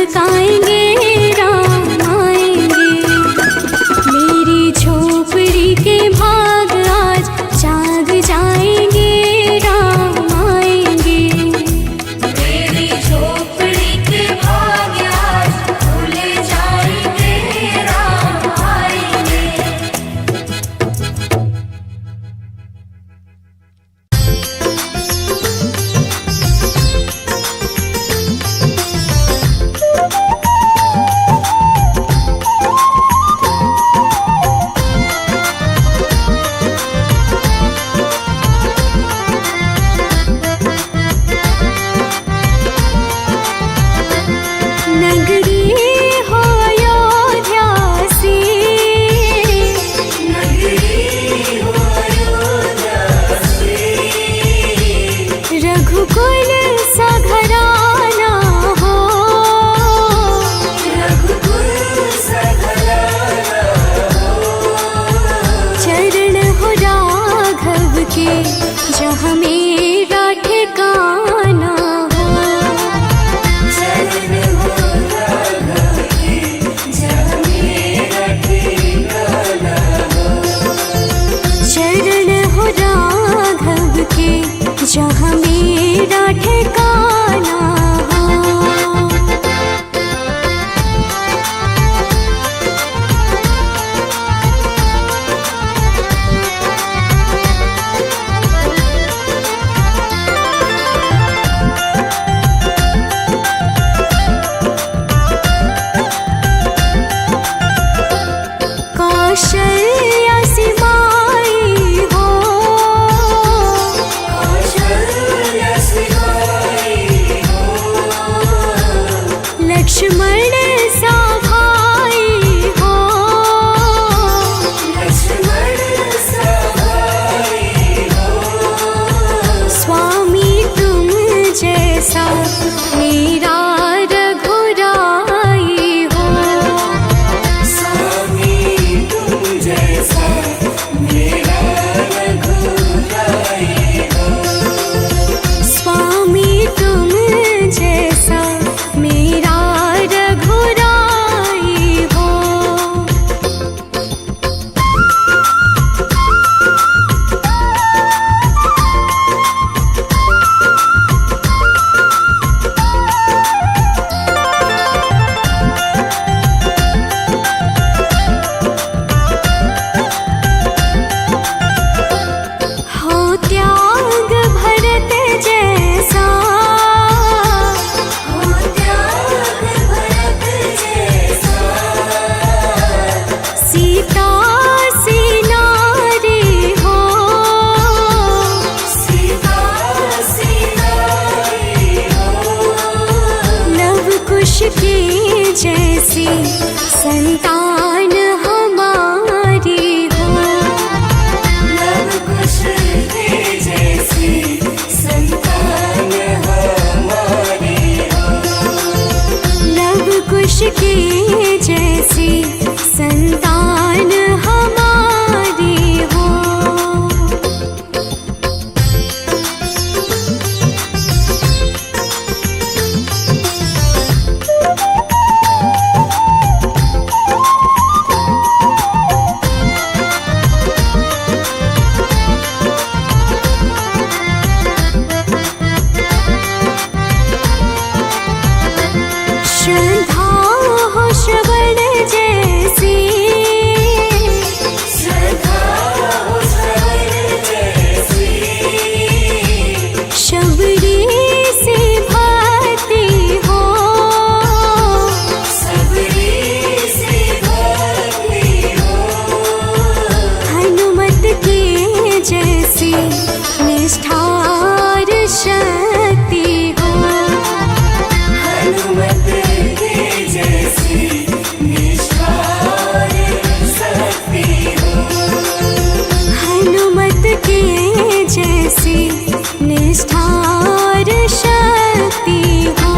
चमकाएंगे राम आएंगे। मेरी झोपड़ी के भाग आज जाग जाएंगे राम आएंगे। मेरी झोपड़ी के भाग आज खुल जाएंगे राम आएंगे। नगरी हो अयोध्या सी, नगरी हो अयोध्या से, रघुकुल सा घराना हो। रघुकुल सा घराना हो। चरण हो राघव के जहाँ मेरा ठिकाना हो। चरण हो राघव के जहाँ मेरा ठिकाना हो। चरण हो राघव के जहाँ मेरा ठिकाना हो। कौशल्या सी माई हो। कौशल्या सी माई हो। लक्ष्मण सा भाई हो। लक्ष्मण सा भाई हो। स्वामी तुम जैसा मेरा रघुराई हो। स्वामी तुम जैसा मेरा रघुराई हो। स्वामी तुम जैसा मेरा रघुराई हो। हो त्याग भरत जैसा, हो त्याग भरत जैसा, सीता सी नारी हो। सीता सी नारी हो। लव कुश की जैसी संतान हमारी हो। लव कुश के जैसी संतान हमारी हो। लव कुश की जैसी संतान हमारी हो। श्रद्धा हो श्रवण जैसी, श्रद्धा हो श्रवण जैसी, शबरी से भक्ति हो। सबरी से भक्ति हो। हनुमत के जैसी निष्ठार शक्ति हो। हनुमत के जैसी निष्ठार शक्ति हो। हनुमत के जैसी निष्ठार शक्ति हो।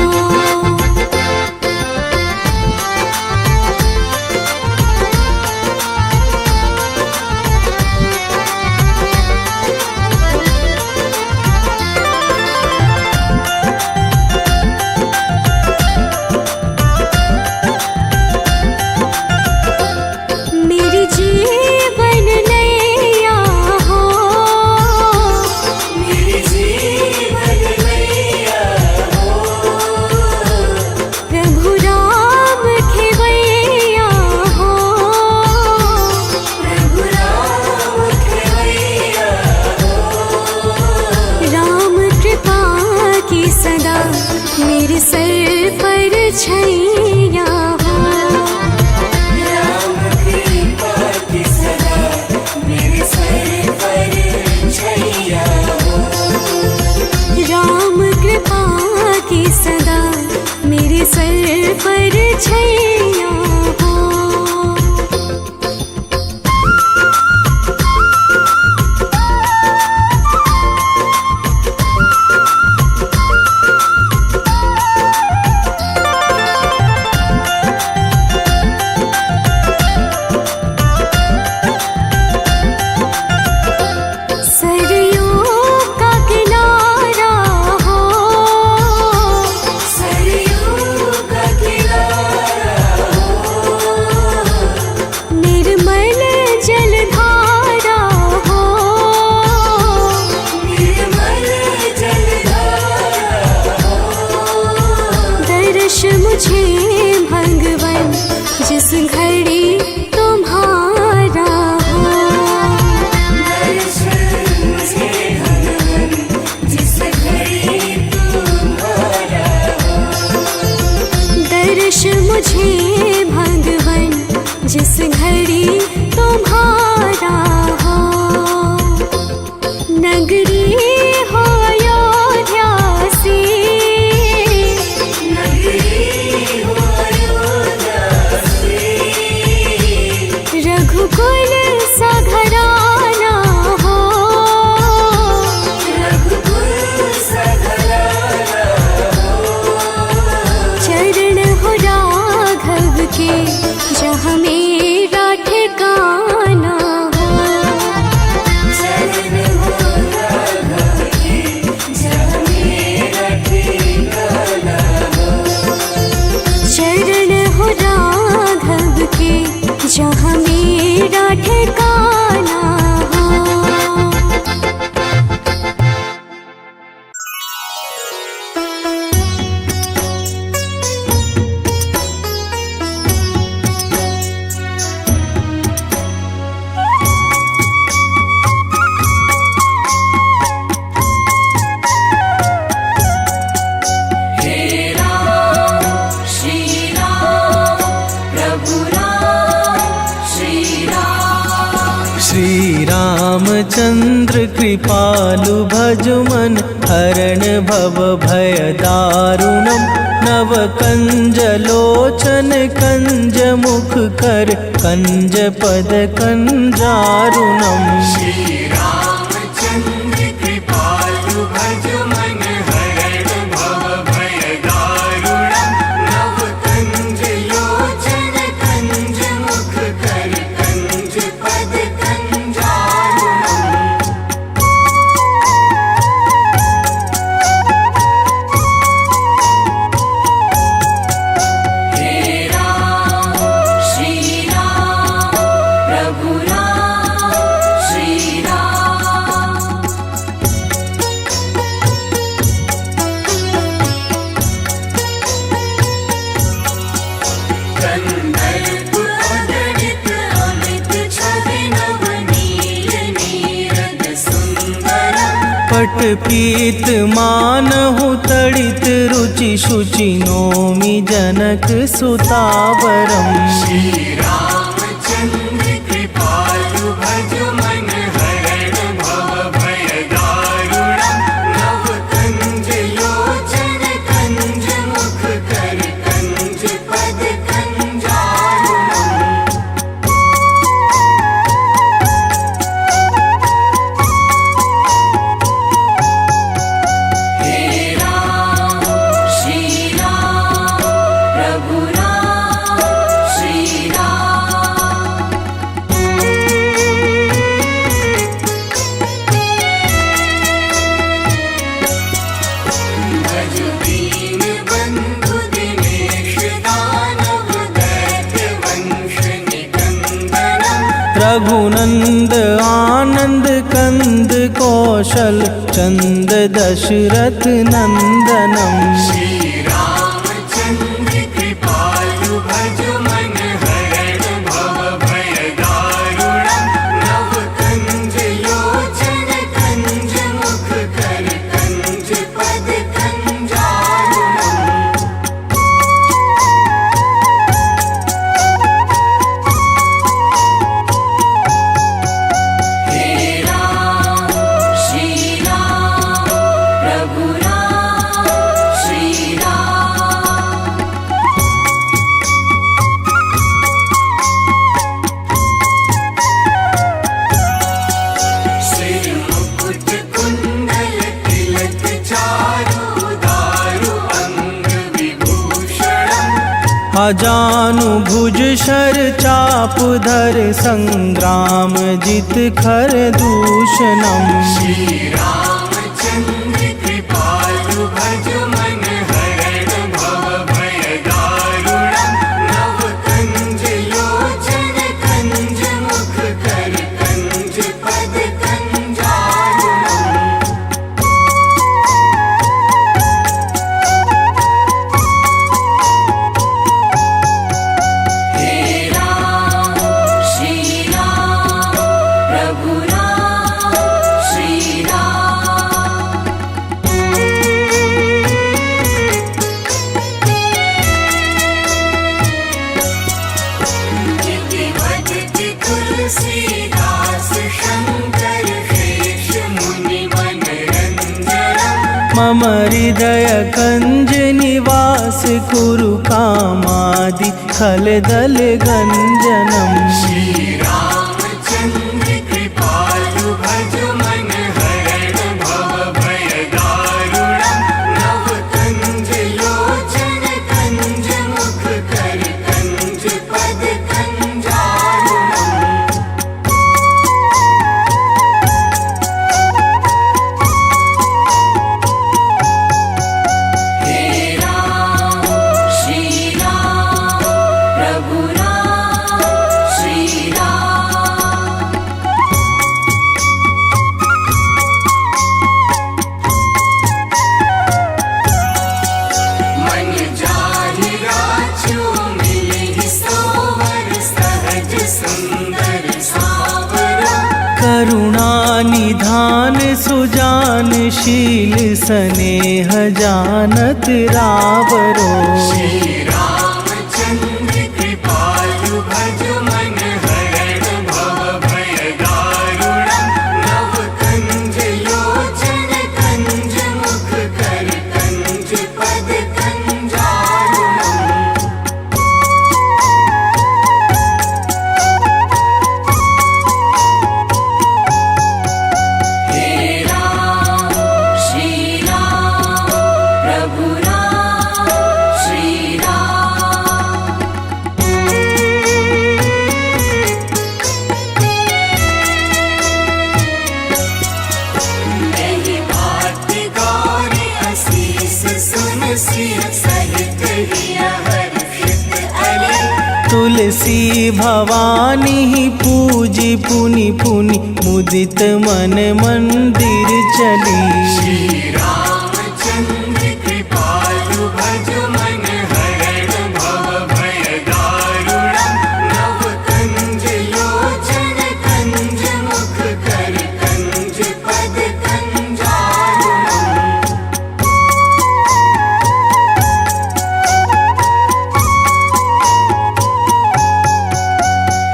रामचंद्र कृपालु भजुमन हरण भव भय दारुणम नव कंज लोचन कंज मुख कर कंज पद कंजारुणम श्री रामचंद्र कृपालु भज मन हरण भव भय दारुणम नव कंज लोचन कंज मुख कर कंज पद कंजारुणम हे राम श्री राम प्रभु राम श्री राम कंदर्प अगणित अमित छवि नवनील नीरद सुंदरम पट पीत मानहु तड़ित रुचि शुचि नोमि जनक सुतावरम श्री रामचंद्र कृपालु भज मन हरण भव भय दारुणम नव कंज लोचन कंज मुख कर कंज पद कंजारुणम हे राम श्री राम प्रभु राम श्री राम भज दीन बंधु दिनेश दानव दैत्य वंश निकंदनम रघुनंद आनंद कंद कौशल चंद दशरथ नंदनम श्री रामचंद्र कृपालु भज मन हरण भव भय दारुणम नव कंज लोचन कंज मुख कर कंज पद कंजारुणम हे राम श्री राम प्रभु राम श्री राम सिर मुकुट कुंडल तिलक चारु दारु अंग विभूषणम अजानु भुज शर चाप धर संग्राम जित खर दूषणम श्री रामचंद्र कृपालु भज मन हरण भव भय दारुणम नव कंज लोचन कंज मुख कर कंज पद कंजारुणम हे राम श्री राम प्रभु राम श्री राम गिरिवदति तुलसीदास शंकर शेष मुनि मनरंजनम मम हृदय कंज निवास कुरु कामादि खलदल गंजनम श्री रामचंद्र कृपालु भज मन हरण भव भय दारुणम नव कंज लोचन कंज मुख कर कंज पद कंजारुणम हे राम श्री राम प्रभु राम श्री राम मन जाहि राजू मिलहि सोवर सहज सुंदर सावरा करुणा निधान सुजान शील स्नेह जानत रावरो श्री रामचंद्र कृपालु भज मन हरण भव भय दारुणम तुलसी भवानी पूजी पुनि पुनि मुदित मन मंदिर चली। श्री रामचंद्र कृपालु भज मन हरण भव भय दारुणम। नव कंज लोचन कंज मुख कर कंज पद कंजारुणम।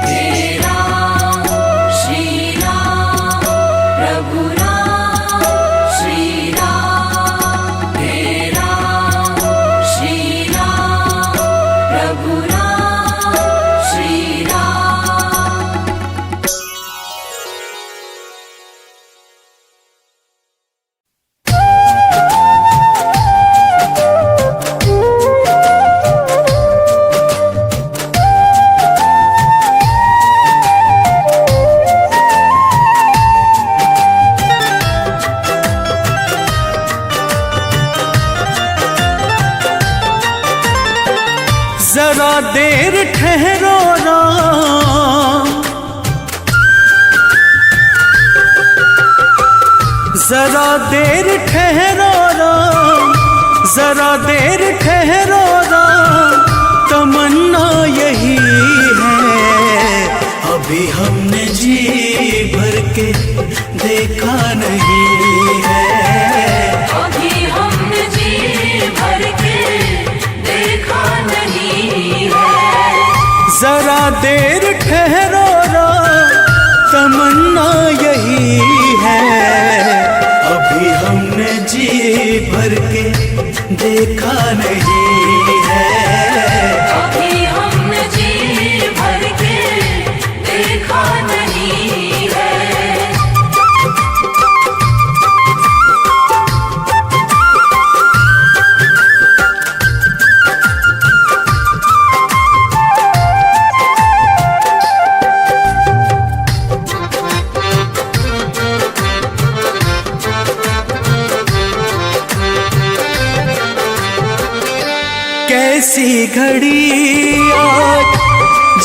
हे राम श्री राम प्रभु राम श्री राम। हे राम श्री राम प्रभु राम श्री राम। जरा देर ठहरो राम, जरा देर ठहरो राम, जरा देर ठहरो राम। तमन्ना यही है अभी हमने जी भर के देखा नहीं है। अभी हमने जी भर के देखा नहीं है। जरा देर ठहरो राम, तमन्ना यही है अभी हमने जी भर के देखा नहीं है। अभी हमने जी भर के देखा नहीं है। कैसी घड़ी आज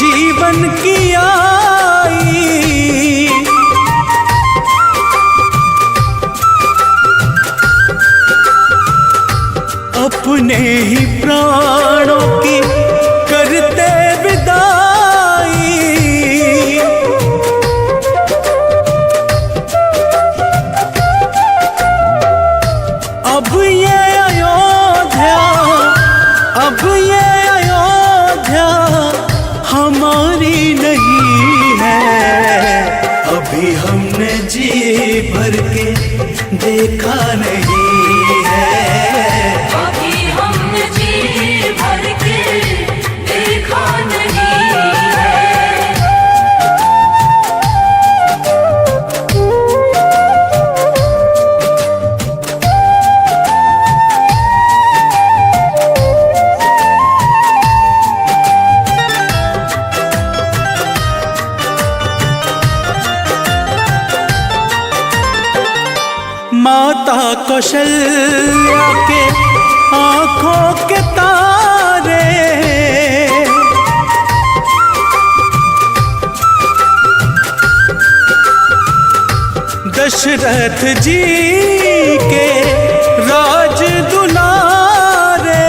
जीवन की आई, अपने ही प्राणों की करते विदाई। अब ये अयोध्या, अब ये अयोध्या हमारी नहीं है। अभी हमने जी भर के देखा नहीं है। अभी हमने जी भर के देखा नहीं है। माता कौशल्या के आंखों के तारे, दशरथ जी के राज दुलारे।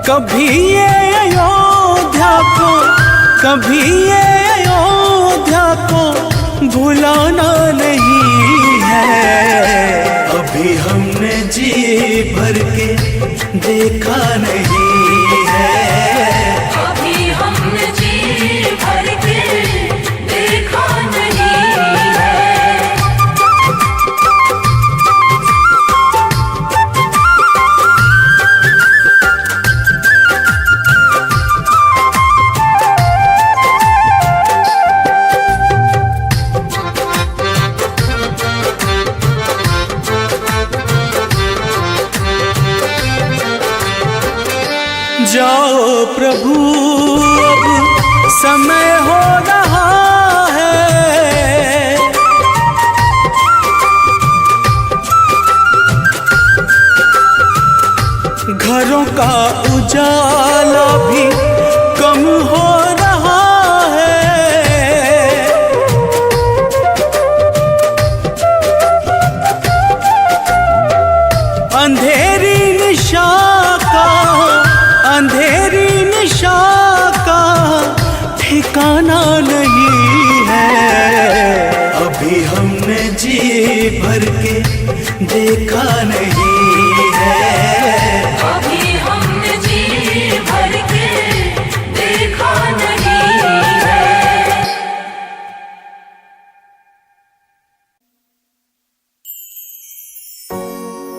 कभी ये अयोध्या को, कभी ये अयोध्या को भुलाना नहीं है। अभी हमने जी भर के देखा नहीं है। अभी हमने जी भर के देखा नहीं है। जाओ प्रभु अब समय हो रहा है। का उजाला भी कम हो रहा है। अंधेरी निशा का ठिकाना नहीं है। अभी हमने जी भर के देखा नहीं है। अभी हमने जी भर के देखा नहीं है।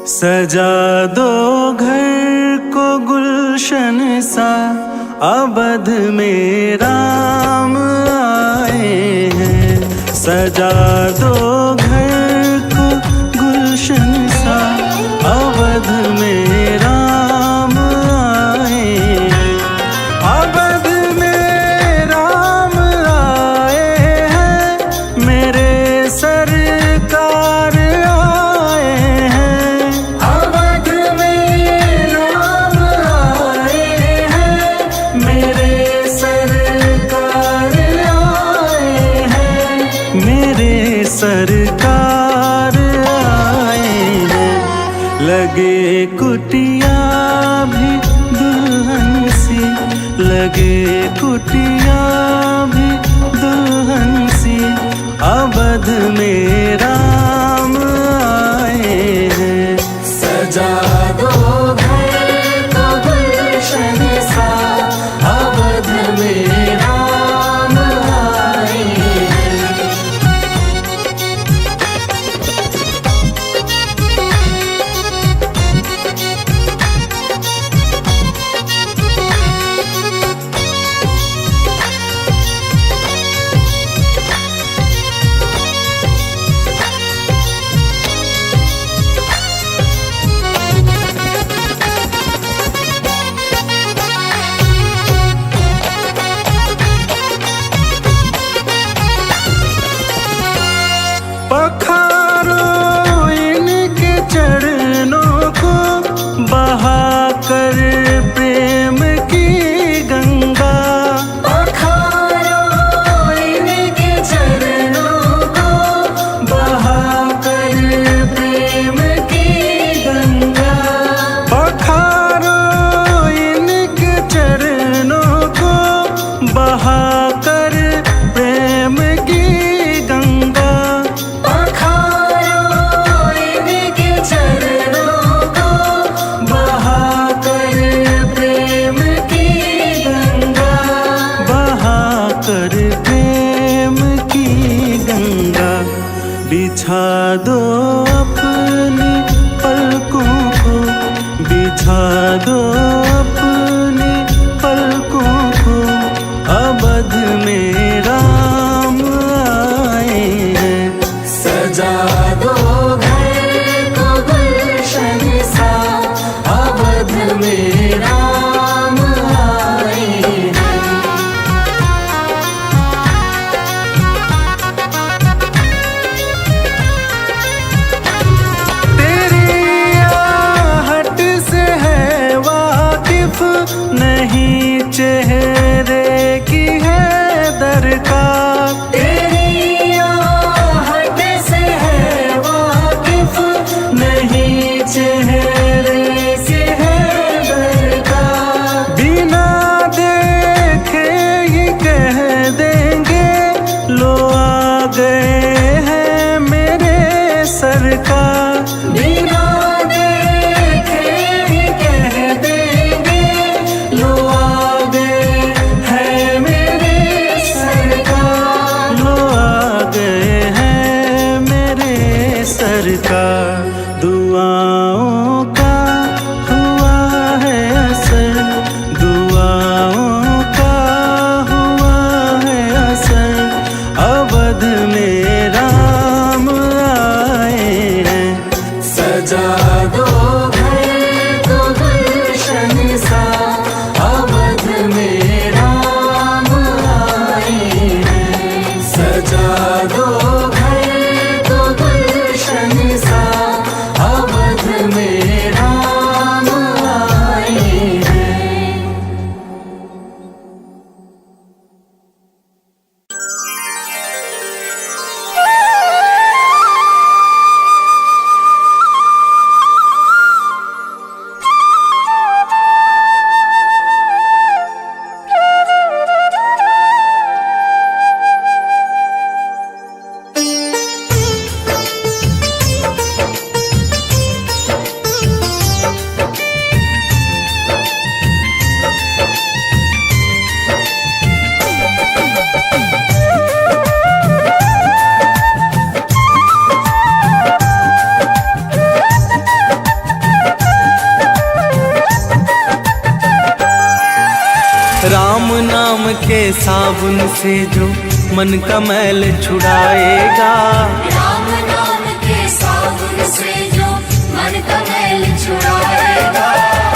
सजा दो घर को गुलशन सा, अवध में राम आए हैं। सजा दो घर को गुलशन सा, अवध में राम आए हैं। अवध में राम आए हैं, मेरे सरकार आए हैं। अवध में राम आए हैं, मेरे सरकार आए हैं। मेरे सरकार आए हैं। लगे कुटिया भी दुल्हन सी, लगे कुटिया भी दुल्हन सी, अवध में राम आए हैं। सजा दो घर को गुलशन सा, अवध में राम आए हैं। पखारो इनके चरणों को, बहाकर प्रेम की गंगा। पखारो इनके चरणों को, बहाकर प्रेम की गंगा। पखारो इनके चरणों को, बहाकर प्रेम की गंगा। बिछा दो अपनी पलकों को, बिछा दो अपनी पलकों को, अवध में राम आए हैं। सजा दो घर को गुलशन सा, अवध में राम आए हैं। नहीं चेहरे की है दरकार, तेरी आहट से है वाकिफ। नहीं चेहरे की है दरकार, बिना देखे ही कह देंगे लो आ गए हैं मेरे सरकार। बिना देखे ही कह देंगे लो आ गए राम नाम के साबुन से जो मन का मैल छुड़ाएगा, राम नाम के साबुन से जो मन का मैल छुड़ाएगा।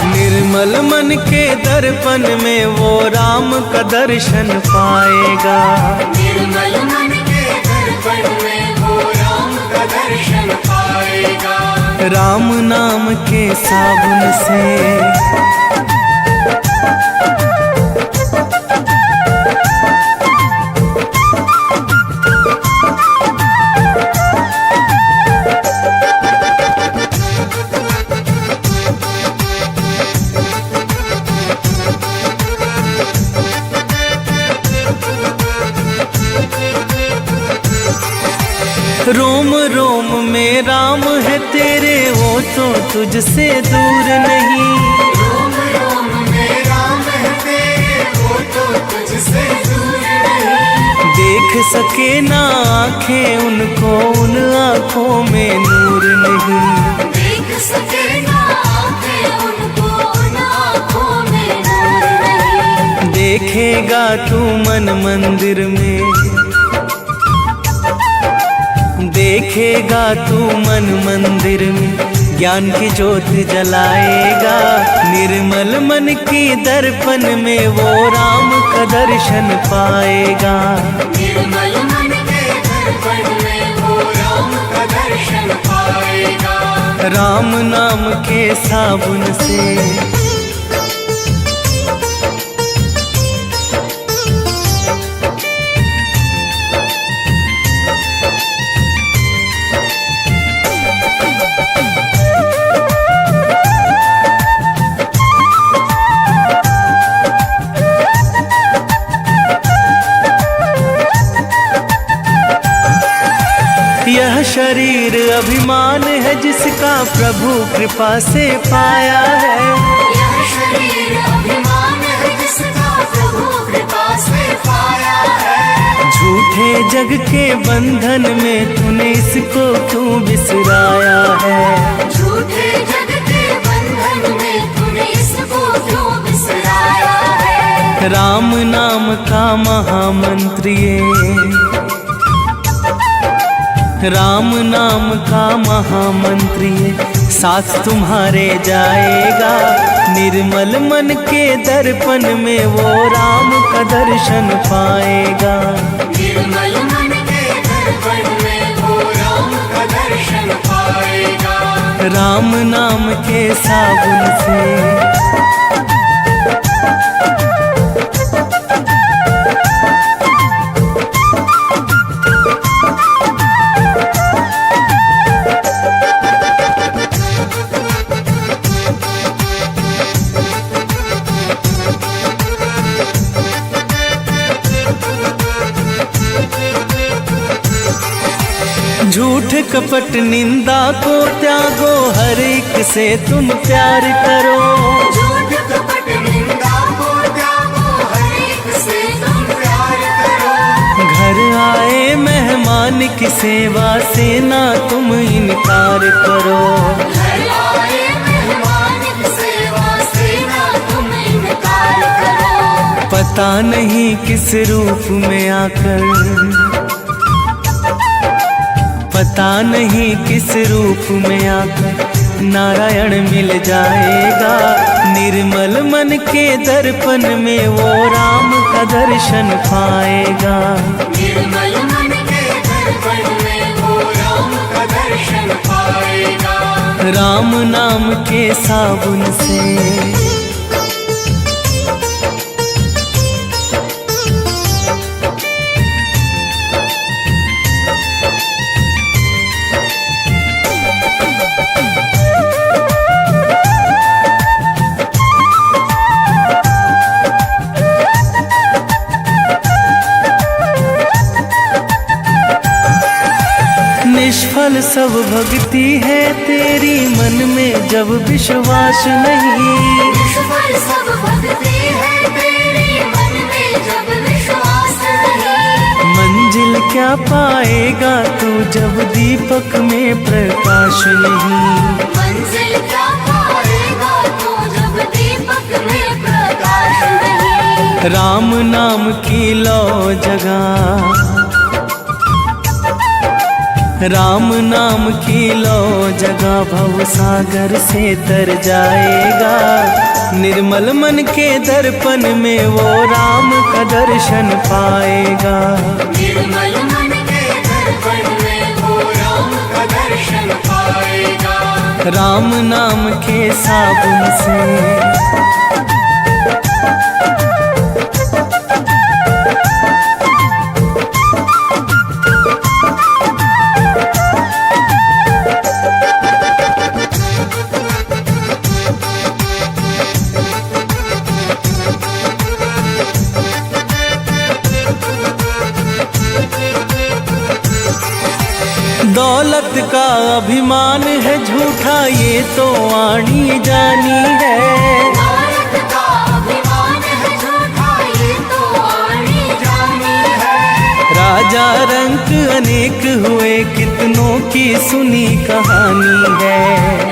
निर्मल मन के दर्पण में वो राम का दर्शन पाएगा, निर्मल मन के दर्पण में वो राम का दर्शन पाएगा। राम नाम के साबुन से। रोम रोम में राम है तेरे, वो तो तुझसे दूर नहीं। रोम रोम में राम है तेरे, वो तो तुझसे दूर नहीं। देख सके ना आँखें उनको, उन आँखों में नूर नहीं। देख सके ना आँखें उनको, उन आँखों में नूर नहीं। देखेगा तू मन मंदिर में, देखेगा तू मन मंदिर में, ज्ञान की ज्योत जलाएगा। निर्मल मन की दर्पण में वो राम का दर्शन पाएगा, निर्मल मन के दर्पण में वो राम का दर्शन पाएगा। राम नाम के साबुन से। यह शरीर अभिमान है जिसका प्रभु कृपा से पाया है, यह शरीर अभिमान है जिसका प्रभु कृपा से पाया है। झूठे जग के बंधन में तूने इसको क्यों बिसराया है, झूठे जग के बंधन में तूने इसको क्यों बिसराया है। राम नाम का महामंत्र ये, राम नाम का महामंत्र ये साथ तुम्हारे जाएगा। निर्मल मन के दर्पण में वो राम का दर्शन पाएगा, निर्मल मन के दर्पण में वो राम का दर्शन पाएगा। राम नाम के साबुन से। झूठ कपट निंदा को त्यागो, हर एक से तुम प्यार करो। झूठ कपट निंदा को त्यागो, हर एक से तुम प्यार करो। घर आए मेहमान की सेवा से ना तुम इनकार करो, घर आए मेहमान की सेवा से ना तुम इनकार करो। पता नहीं किस रूप में आकर, पता नहीं किस रूप में आकर नारायण मिल जाएगा। निर्मल मन के दर्पण में वो राम का दर्शन पाएगा, निर्मल मन के दर्पण में वो राम का दर्शन पाएगा। राम नाम के साबुन से। निष्फल सब भक्ति है तेरी, मन में जब विश्वास नहीं। निष्फल सब भक्ति है तेरी, मन में जब विश्वास नहीं। मंजिल क्या पाएगा तू जब दीपक में प्रकाश नहीं। मंजिल क्या पाएगा तू जब दीपक में प्रकाश नहीं। राम नाम की लो जगह, राम नाम की लो जगह भव सागर से तर जाएगा। निर्मल मन के दर्पण में वो राम का दर्शन पाएगा। निर्मल मन के दर्पण में वो राम का दर्शन पाएगा। राम नाम के साबुन से दौलत का अभिमान है झूठा ये तो आनी जानी है। दौलत का अभिमान है झूठा ये तो आनी जानी है। राजा रंक अनेक हुए कितनों की सुनी कहानी है।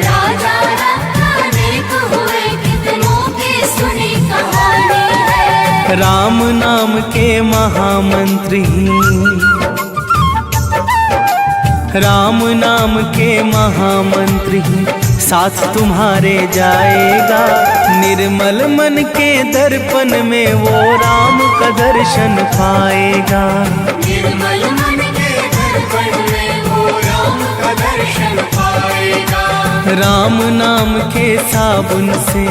राजा रंक अनेक हुए कितनों की सुनी कहानी है। राम नाम के महामंत्री, राम नाम के महामंत्री साथ तुम्हारे जाएगा। निर्मल मन के दर्पण में वो राम का दर्शन पाएगा। निर्मल मन के दर्पण में वो राम का दर्शन पाएगा। राम नाम के साबुन से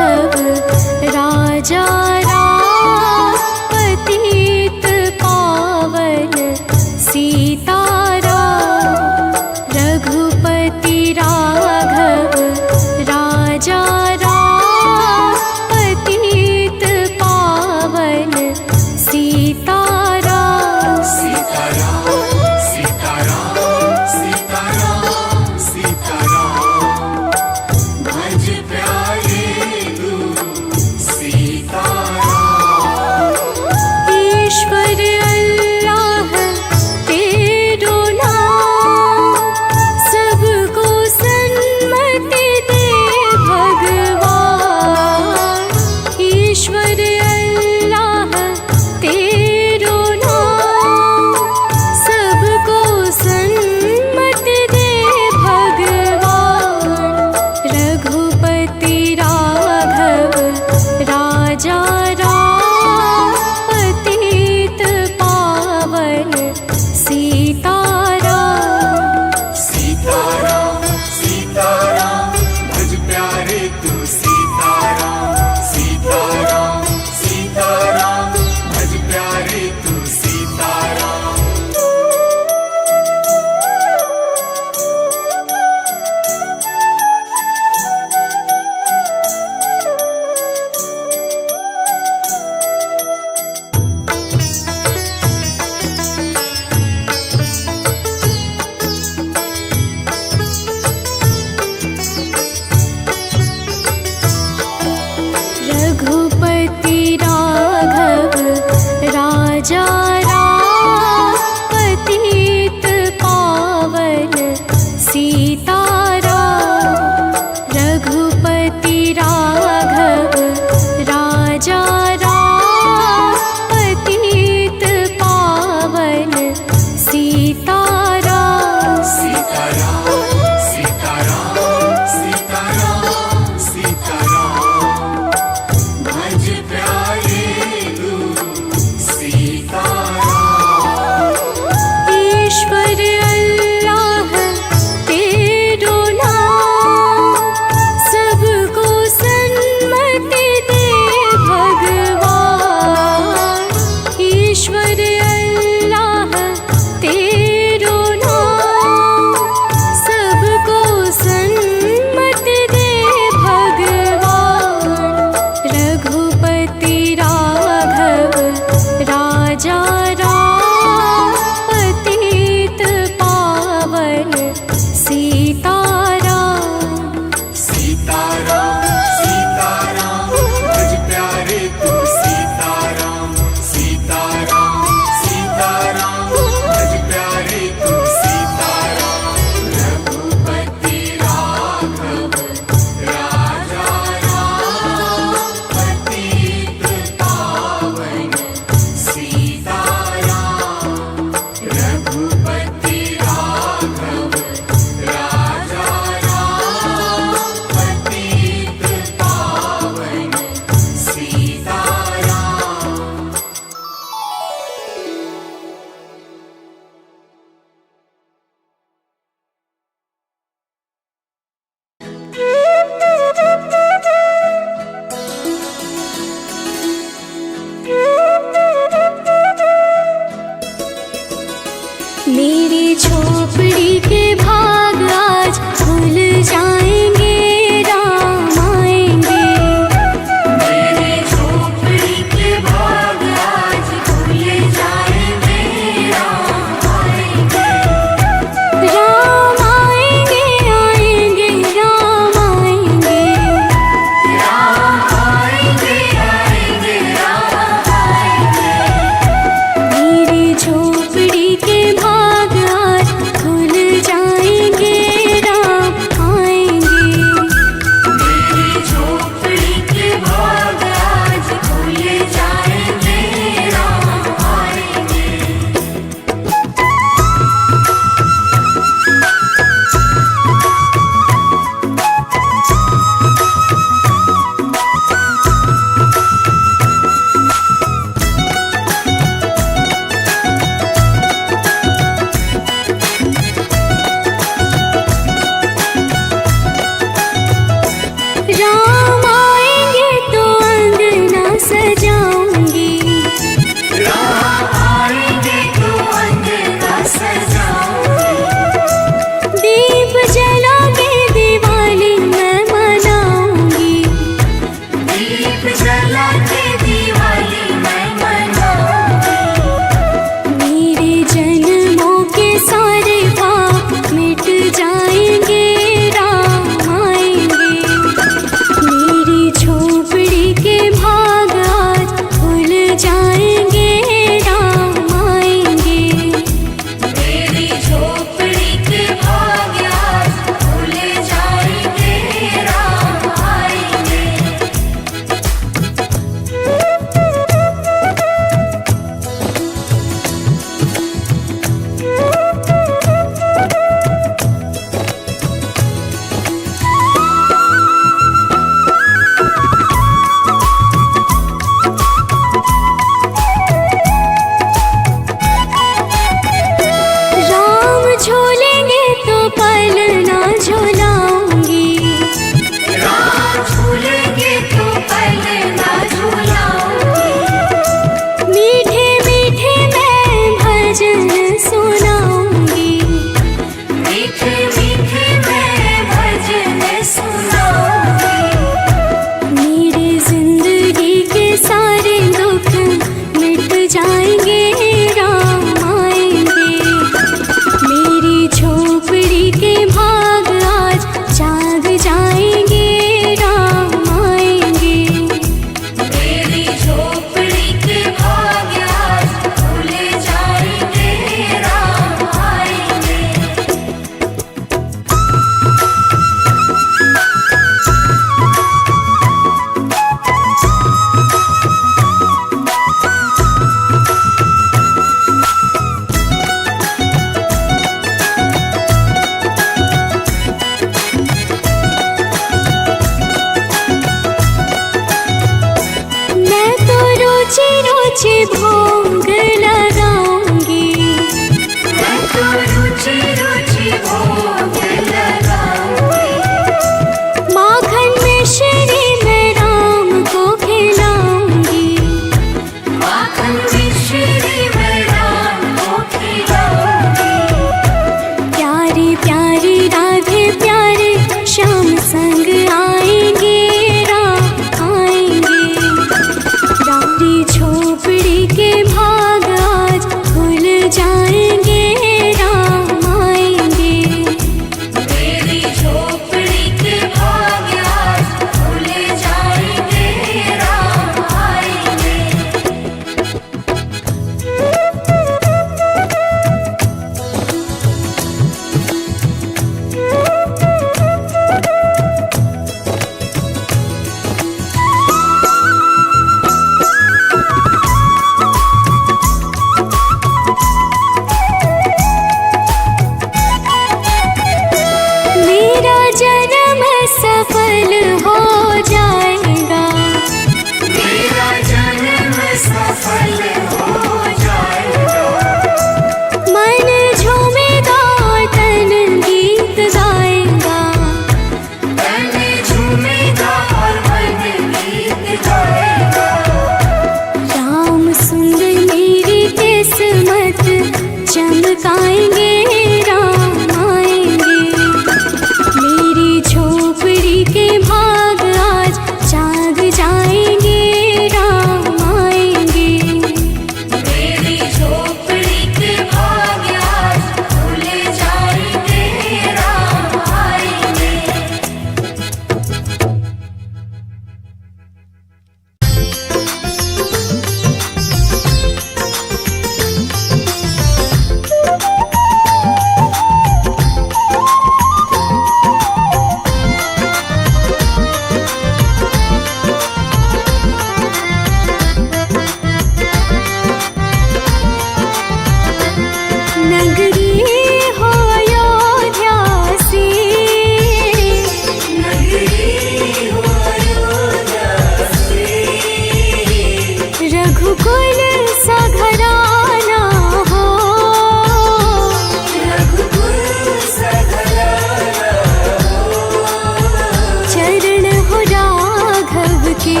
के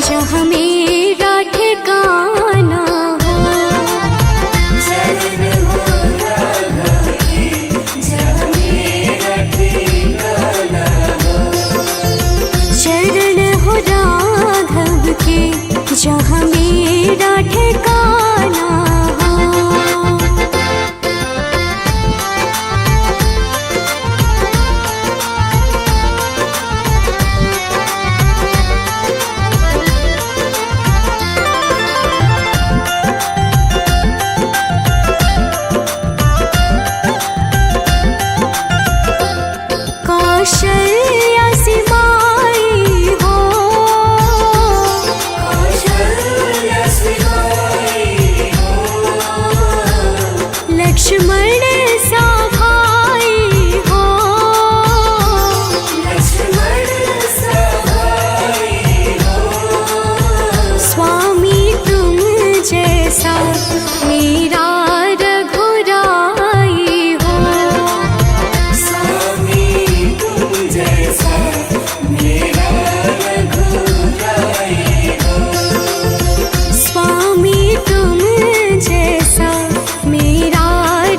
जहाँ मेरा ठिकाना हो। शरण हो राघव की जहाँ मेरा ठिकाना हो। चरण हो राघव के जहाँ मेरा ठिकाना हो। कौशल्या सी माई हो। कौशल्या सी माई हो। लक्ष्मण सा भाई हो। लक्ष्मण सा भाई हो। स्वामी तुम जैसा मेरा रघुराई हो। स्वामी तुम जैसा मेरा रघुराई हो। स्वामी तुम जैसा मेरा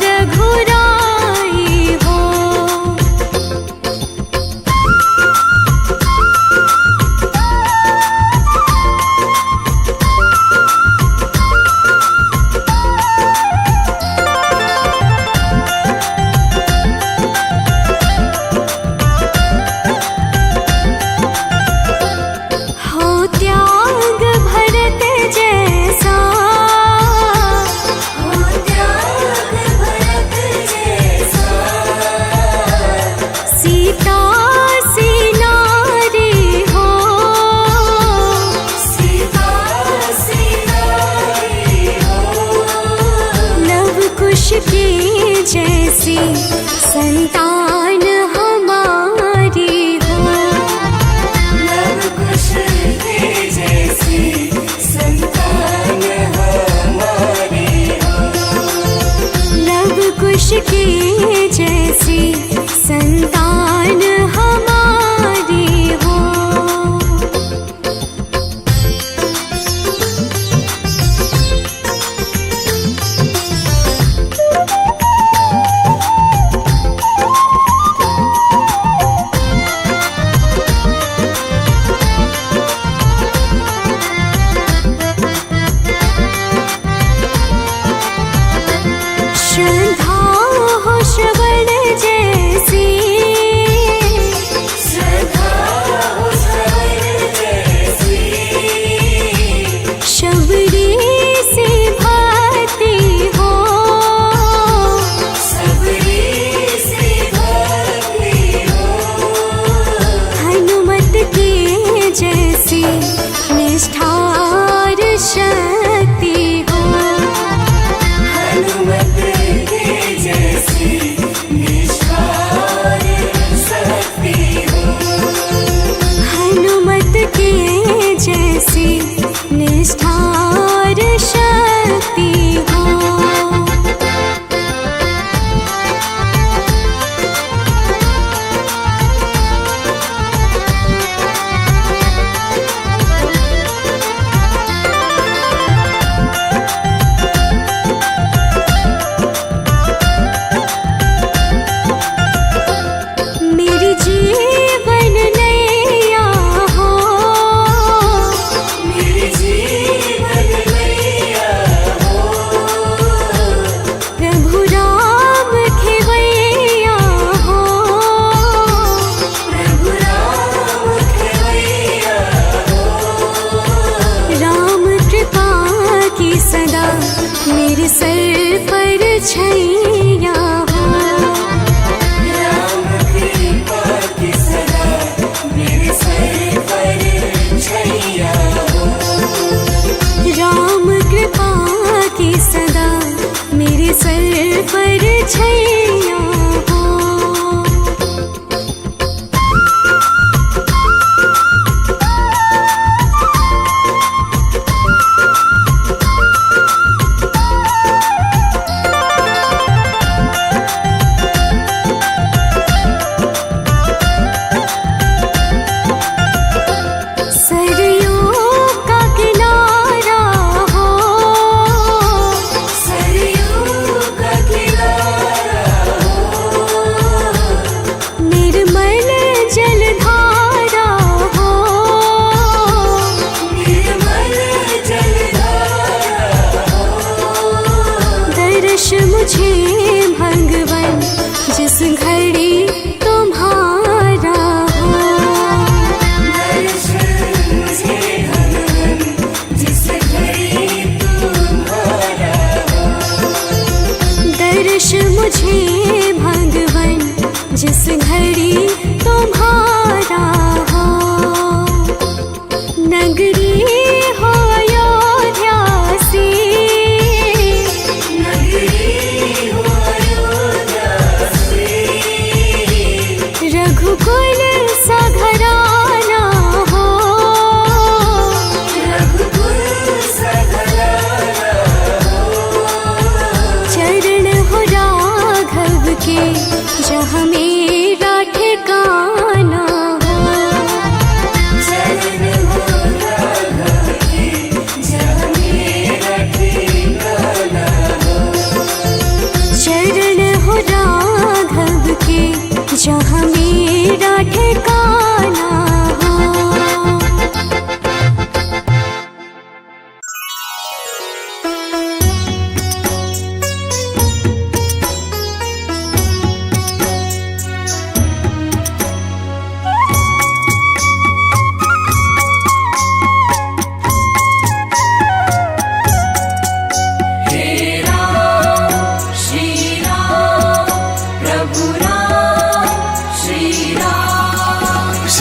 रघुराई हो। हो त्याग भरत जैसा। हो त्याग भरत जैसा। सीता सी नारी हो। सीता सी नारी हो। लव कुश की जैसी संतान हमारी हो। लव कुश की जैसी संतान हमारी हो। लव कुश की जैसी संतान हमारी हो। श्रद्धा हो श्रवण जैसी। श्रद्धा हो श्रवण जैसी। शबरी से भक्ति हो। सबरी से भक्ति हो। हनुमत के जैसी निष्ठार शक्ति हो। हनुमत के जैसी निष्ठार शक्ति हो। हनुमत के जैसी निष्ठार शक्ति हो। मेरी जीवन नैया हो। मेरी जीवन नैया हो। प्रभु राम खेवैया हो। प्रभु राम खेवैया हो। राम कृपा की सदा मेरे सर पर छैया हो। राम कृपा की सदा मेरे सर पर छैया हो। राम कृपा की सदा मेरे सर पर छैया हो।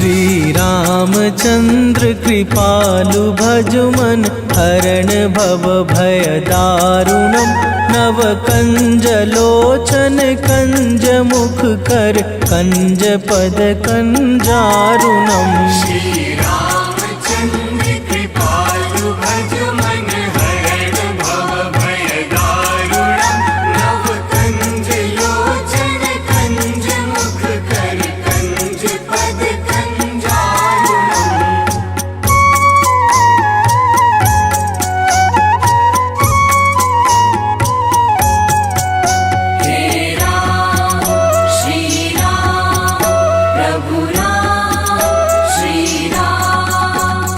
श्री रामचंद्र कृपालु भजुमन हरण भव भय दारुणम नव कंज लोचन कंज मुख कर कंज पद कंजारुणम श्री रामचंद्र कृपालु भजुमन हरण भव भय दारुणम नव कंज लोचन कंज मुख कर कंज पद कंजारुणम हे राम श्री राम प्रभु राम श्री राम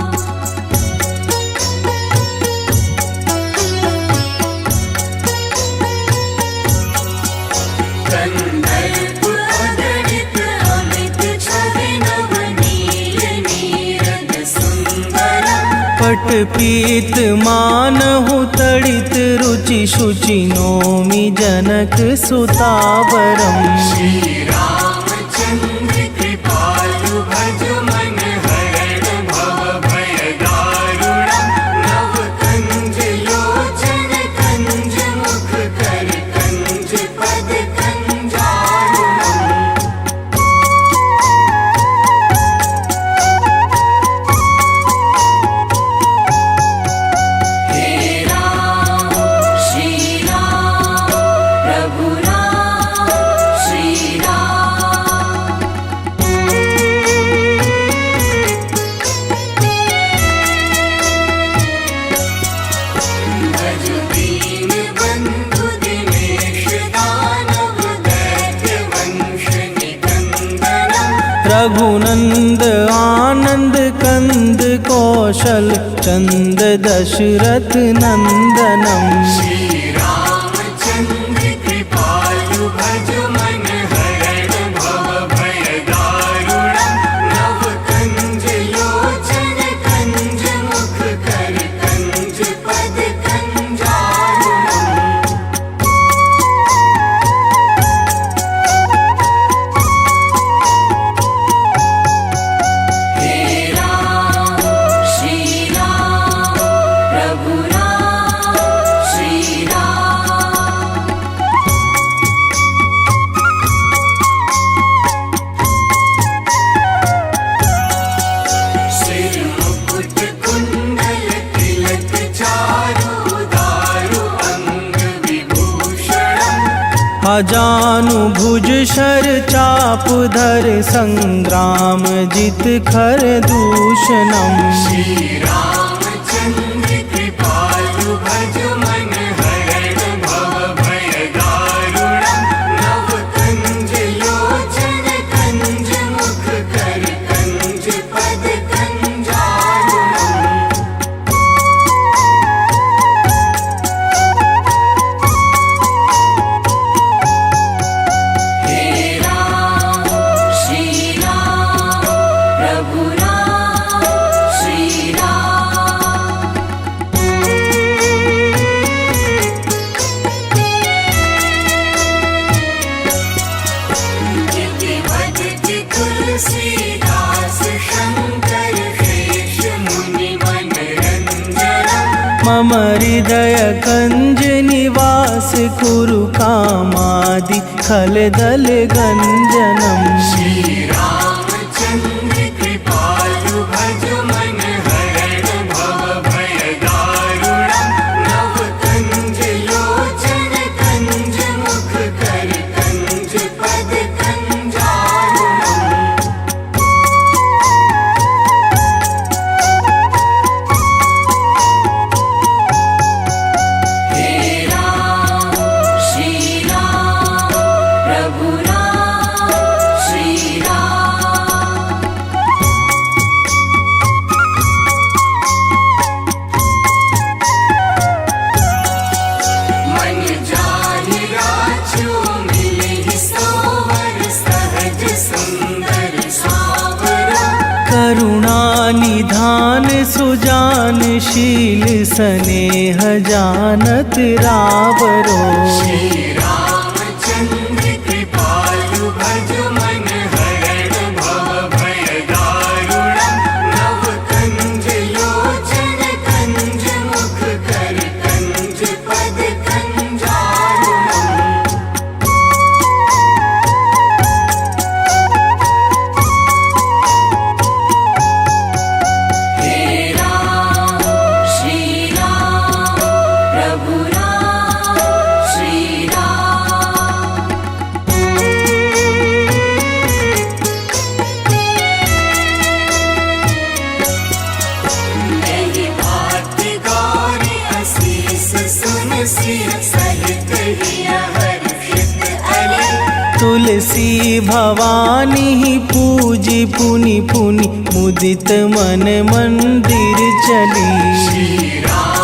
कंदर्प अगणित अमित छवि नवनील नीरद सुंदरम पट पीत मानहु तड़ित रुचि शुचि नोमि जनक सुतावरम श्री रामचंद्र कृपालु भजुमन हरण भव भय दारुणम नव कंज लोचन कंज मुख कर कंज पद कंजारुणम हे राम श्री राम प्रभु राम श्री राम भज दीन बंधु दिनेश दानव दैत्य वंश निकंदनम रघुनंद आनंद कंद कौशल चंद दशरथ नंदनम श्री रामचंद्र कृपालु भजुमन हरण भव भय दारुणम नव कंज लोचन कंज मुख कर कंज पद कंजारुणम हे राम श्री राम प्रभु राम श्री राम सिर मुकुट कुंडल तिलक चारु दारु अंग विभूषणम अजानु भुज शर चाप धर संग्राम जित खर दूषणम श्री रामचंद्र कृपालु भजुमन हरण भव भय दारुणम नव कंज लोचन कंज मुख कर कंज पद कंजारुणम हे राम श्री राम प्रभु राम श्री राम गिरिवदति तुलसीदास शंकर शेष मुनि मनरंजनम मम हृदय कंज निवास कुरु कामादि खलदल गंजनम श्री रामचंद्र कृपालु भजुमन हरण भव भय दारुणम नव कंज लोचन कंज मुख कर कंज पद कंजारुणम हे राम श्री राम प्रभु राम श्री राम मन जाहि राजू मिलहि सोवर सहज सुंदर सावरा करुणा निधान सुजान शील स्नेह जानत रावरो श्री रामचंद्र कृपालु भजुमन हरण भव भय दारुणम श्री भवानी पूजी पुनि पुनि मुदित मन मंदिर चली। श्री राम